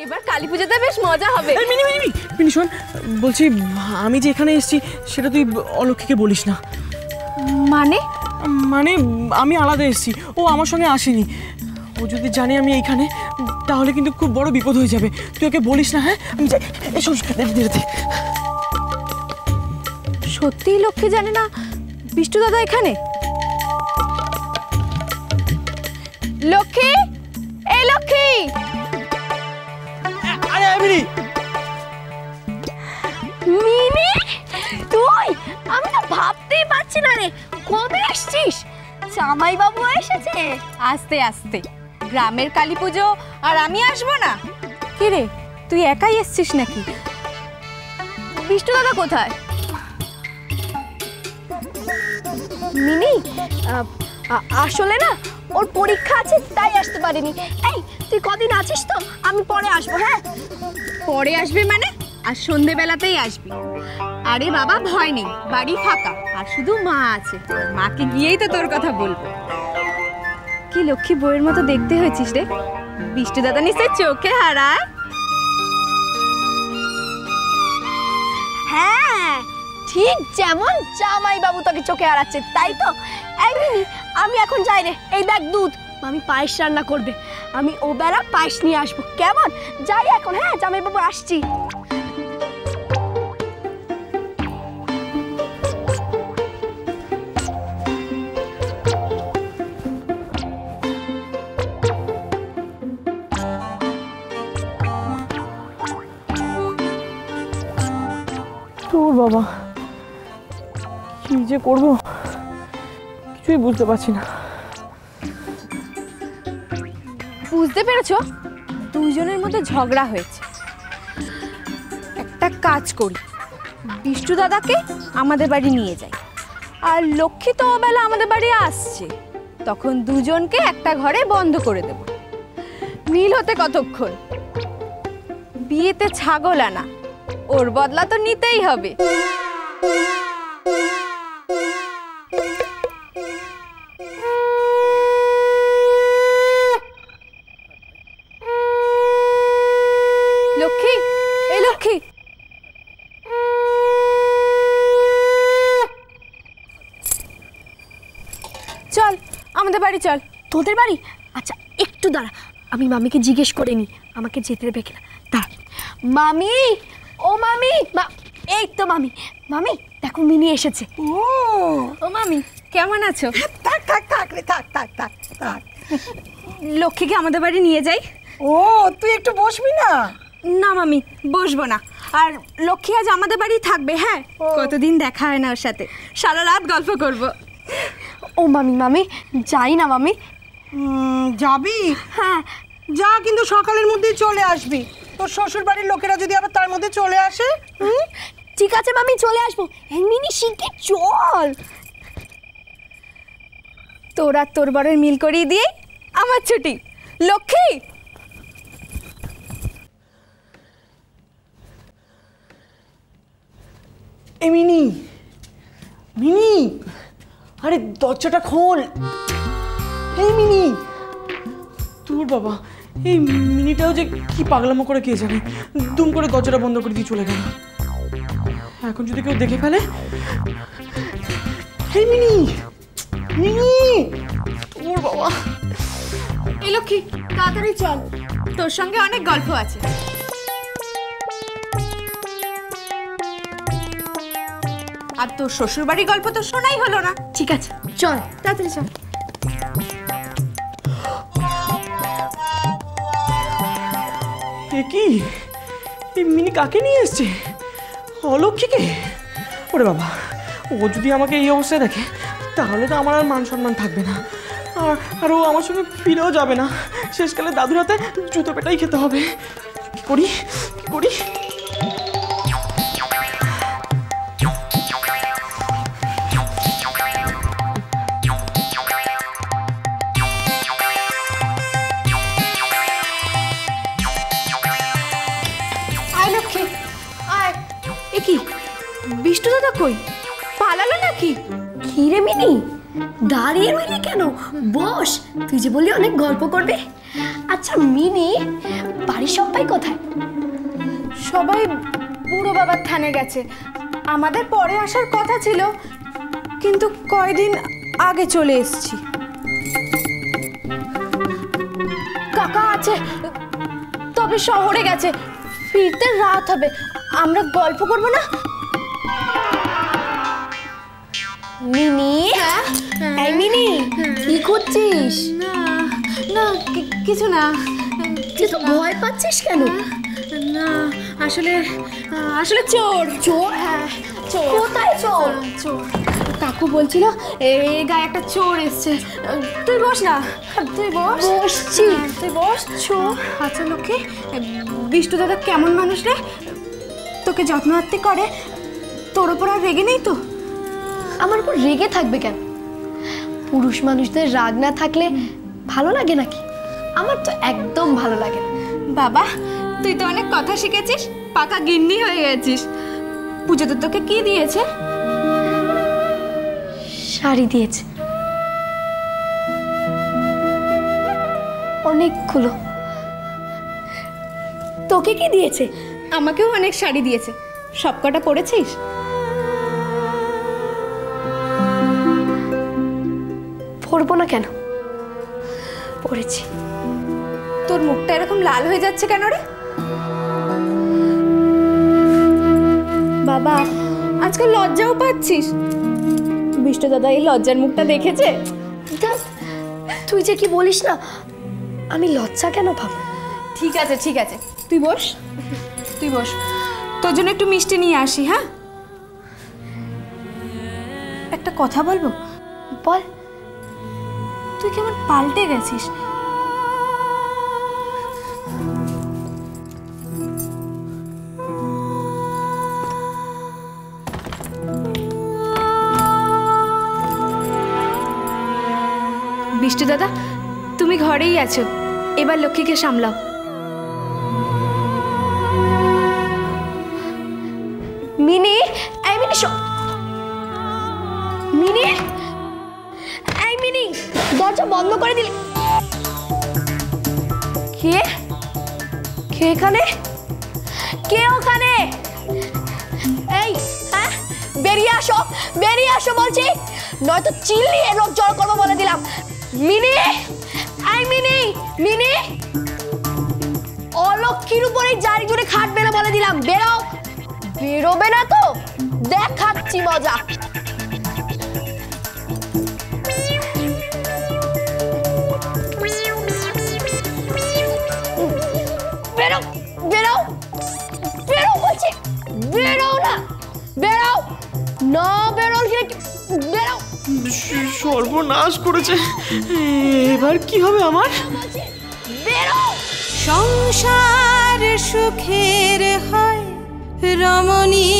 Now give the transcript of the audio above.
এবার কালী পুজোতে বেশ মজা হবে। মিনি শোন, বলছি আমি যে এখানে এসেছি সেটা তুই অলক্ষীকে বলিস না। মানে? মানে আমি আলাদা এসেছি, ও আমার সঙ্গে আসেনি। ও যদি জানে আমি এইখানে, তাহলে কিন্তু খুব বড় বিপদ হয়ে যাবে। তুই ওকে বলিস না, হ্যাঁ? আমি যাই। সত্যিই লক্ষ্মী জানে না বিষ্টু দাদা এখানে? লক্ষ্মী, এই লক্ষ্মী! আরে মিনি! মিনি তুই? আমি তো ভাবতেই পারছি না রে, কবে আসছিস? জামাই বাবু এসেছে? আস্তে আস্তে, গ্রামের কালী পুজো আর আমি আসবো না? কি রে, তুই একাই এসছিস নাকি? বিষ্টু দাদা কোথায়? মিনি, আসলে না ওর পরীক্ষা আছে তাই আসতে পারিনি। এই তুই কদিন আছিস তো, আমি পরে আসবো। হ্যাঁ, পরে আসবে মানে? আর সন্ধেবেলাতেই আসবি? আরে বাবা ভয় নেই, বাড়ি ফাঁকা, আর শুধু মা আছে। মাকে গিয়েই তো তোর কথা বলবো। কি লক্ষ্মী বইয়ের মতো দেখতে হয়েছিস রে। বিষ্টু দাদা নিশ্চয় চোখে হারায়। হ্যাঁ, ঠিক যেমন জামাই বাবু তোকে চোখে হারাচ্ছে, তাই তো? এই মিনি, আমি এখন যাই রে। এই দেখ দুধ, আমি পায়েস রান্না করবে, আমি ও বেলা পায়েস নিয়ে আসবো। কেমন? যাই এখন। হ্যাঁ, জামাই বাবু আসছি। তোর বাবা, কি যে করবো কিছুই বুঝতে পারছি না। বুঝতে পেরেছো? দুইজনের মধ্যে ঝগড়া হয়েছে। একটা কাজ করি, বিষ্টু দাদাকে আমাদের বাড়ি নিয়ে যাই, আর লক্ষ্মী তো বেলা আমাদের বাড়ি আসছে, তখন দুজনকে একটা ঘরে বন্ধ করে দেব। মিল হতে কতক্ষণ? বিয়েতে ছাগল আনা, ওর বদলা তো নিতেই হবে। লক্ষ্মী, এই লক্ষ্মী, চল আমাদের বাড়ি চল। তোদের বাড়ি? আচ্ছা একটু দাঁড়া, আমি মামিকে জিজ্ঞেস করে নি আমাকে যেতে দেবে কিনা। দাঁড়া। মামি, ও মামি, এই তো মামি। মামি দেখো মিনি এসেছে। ও মামি, কেমন আছো? থাক থাক থাক রে, থাক থাক থাক থাক। লক্ষ্মীকে আমাদের বাড়ি নিয়ে যাই। ও তুই একটু বসবি না? না মামি, বসবো না। আর লক্ষ্মী আজ আমাদের বাড়ি থাকবে। হ্যাঁ, কতদিন দেখা হয় না ওর সাথে, সারা রাত গল্প করব। ও মামি, মামি যাই না মামি? যাবি? হ্যাঁ যা, কিন্তু সকালের মধ্যেই চলে আসবি। তোর শ্বশুর বাড়ির লোকেরা যদি আবার তার মধ্যে চলে আসে। ঠিক আছে মামি, চলে আসবো। এই মিনি শিগগির চল। তোরা তোর বরের মিল করিয়ে দিয়ে আমার ছুটি। লক্ষ্মী, এ মিনি, মিনি, আরে দরজাটা খোল। এই মিনি, তোর বাবা, এই মিনিটাও যে কি পাগলামো করে কে জানে, দুম করে দরজাটা বন্ধ করে দিয়ে চলে গেল। এখন যদি কেউ দেখে ফেলে। এই মিনি, মিনি, তোর বাবা। এই লক্ষ্মী তাড়াতাড়ি চল, তোর সঙ্গে অনেক গল্প আছে। আর তোর শ্বশুর বাড়ির গল্প তো শোনাই হলো না। ঠিক আছে চল, তাড়াতাড়ি চল। কি এই মিনি কাকে নিয়ে এসছে? অলক্ষীকে? ওরে বাবা, ও যদি আমাকে এই অবস্থায় দেখে তাহলে তো আমার আর মান সম্মান থাকবে না, আর ও আমার সঙ্গে ফিরেও যাবে না। শেষকালে দাদুর হাতে জুতো পেটাই খেতে হবে। কি করি, কি করি? বিষ্টু দাদা কই? পালালো নাকি? কি রে মিনি, দাঁড়িয়ে রইলি কেন? বস, তুই যে বললি অনেক গল্প করবে। আচ্ছা মিনি, বাড়ির সবাই কোথায়? সবাই বুড়ো বাবার থানে গেছে। আমাদের পরে আসার কথা ছিল, কিন্তু কয়দিন আগে চলে এসেছি। কাকা আছে, তবে শহরে গেছে, ফিরতে রাত হবে। আমরা গল্প করবো না? মিনি, এই মিনি, কি করছিস? না, কিছু না। তুই তো ভয় পাচ্ছিস কেন? না, আসলে চোর। চোর? হ্যাঁ, চোর। কোথায় চোর? চোর। কাকু বলছিল এই গায়ে একটা চোর এসছে। তুই বস না, তুই বস। বসছি। তুই বস। চোর? আচ্ছা লক্ষ্মী, বিষ্টু দাদা কেমন মানুষ রে? তোকে যত্ন আত্তি করে? তোর ওপর আর রেগে নেই তো? আমার উপর রেগে থাকবে কেন? পুরুষ মানুষদের রাগ না থাকলে ভালো লাগে নাকি? আমার তো একদম ভালো লাগে না। বাবা, তুই তো অনেক কথা শিখেছিস, পাকা গিন্নি হয়ে গেছিস। পুজোতে তোকে কি দিয়েছে? শাড়ি দিয়েছে, অনেকগুলো। তোকে কি দিয়েছে? আমাকেও অনেক শাড়ি দিয়েছে। সবকটা পরেছিস? পরবো না কেন? পরেছি। তোর মুখটা এরকম লাল হয়ে যাচ্ছে কেন রে? বাবা, আজকাল লজ্জাও পাচ্ছিস? বিষ্টু দাদা এই লজ্জার মুখটা দেখেছে? ধ্যাৎ, তুই যে কি বলিস না, আমি লজ্জা কেন ভাব? ঠিক আছে, ঠিক আছে, তুই বস, তুই বস। তোর জন্য একটু মিষ্টি নিয়ে আসি। হ্যাঁ, একটা কথা বলবো? বল। তুই কেমন পাল্টে গেছিস। বিষ্টু দাদা, তুমি ঘরেই আছো, এবার লক্ষ্মীকে সামলাও। মিনি, এই মিনি, মিনি, এই মিনি, দরজা বন্ধ করে দিলি। কে? কে এখানে? কে ওখানে? এই, হ্যাঁ, বেরিয়ে আসো, বেরিয়ে আসো বলছি, নয়তো চিল্লিয়ে লোক জড় করবো বলে দিলাম। মিনি, এই মিনি, মিনি, অলক্ষীর উপরে জারি জুড়ে খাটবে না বলে দিলাম। বেরো। বেরোবে না তো দেখাচ্ছি মজা। বেরো, বেরো, বেরো বলছি, বেরো না, বেরো না, বেরো, বেরো। সর্বনাশ করেছে, এবার কি হবে আমার? বেরো। সংসার সুখের হয় রমণী